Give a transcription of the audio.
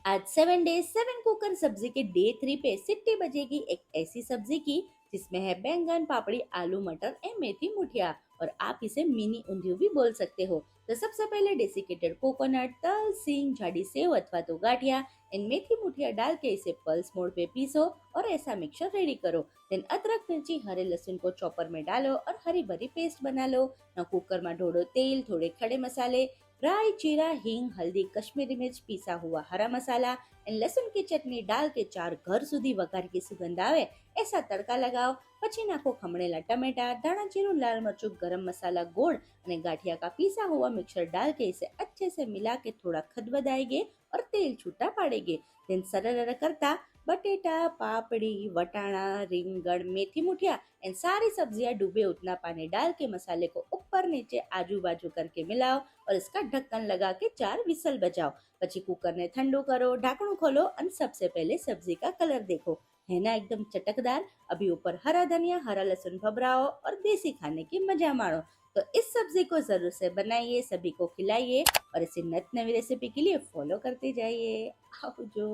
आज 7 days 7 cooker सब्जी के डे 3 पे सिट्टी बजेगी एक ऐसी सब्जी की जिसमें है बैंगन, पापड़ी, आलू, मटर एंड मेथी मुठिया। और आप इसे मिनी ऊंधियो भी बोल सकते हो। तो सबसे पहले डेसिकेटेड कोकोनट, तल, सींग, झाड़ी सेव अथवा तो गाठिया एंड मेथी मुठिया डाल के इसे पल्स मोड पे पीसो और ऐसा मिक्सचर रेडी करो। देन अदरक, मिर्ची, हरे लहसुन को चॉपर में डालो और हरी भरी पेस्ट बना लो। ना कुकर में ढोड़ो तेल, थोड़े खड़े मसाले, राई, जीरा, हींग, हल्दी, कश्मीरी मिर्च, पीसा हुआ हरा मसाला एंड लहसुन की चटनी डाल के 4 घर સુધી વઘાર की सुगंध આવે ऐसा तड़का लगाओ। પછી નાખો ખમણેલા टमाटा, धाना, जीरू, लाल मिर्च, गरम मसाला, गोड़ અને गाठिया का पीसा हुआ मिक्सचर डाल के इसे अच्छे से मिला के थोड़ा खदबदाएंगे और तेल छूटा पाड़ेंगे। देन सरर करता बटेटा, पापड़ी, वटाणा, રીંગણ, मेथी मुठिया एंड सारी सब्जियां डूबे उतना पानी डाल के मसाले को ऊपर नीचे आजू बाजू करके मिलाओ और इसका ढक्कन लगा के 4 विसल बजाओ। પછી કુકરને ઠંડુ કરો, ઢાંકણું ખોલો અને सबसे पहले सब्जी का कलर देखो, है ना एकदम चटकदार। अभी ऊपर हरा धनिया, हरा लहसुन भभराओ और देसी खाने की मजा माणो। तो इस सब्जी को जरूर से बनाइए, सभी को खिलाइए और इसी नत नवी रेसिपी के लिए फॉलो करते जाइए। આવજો।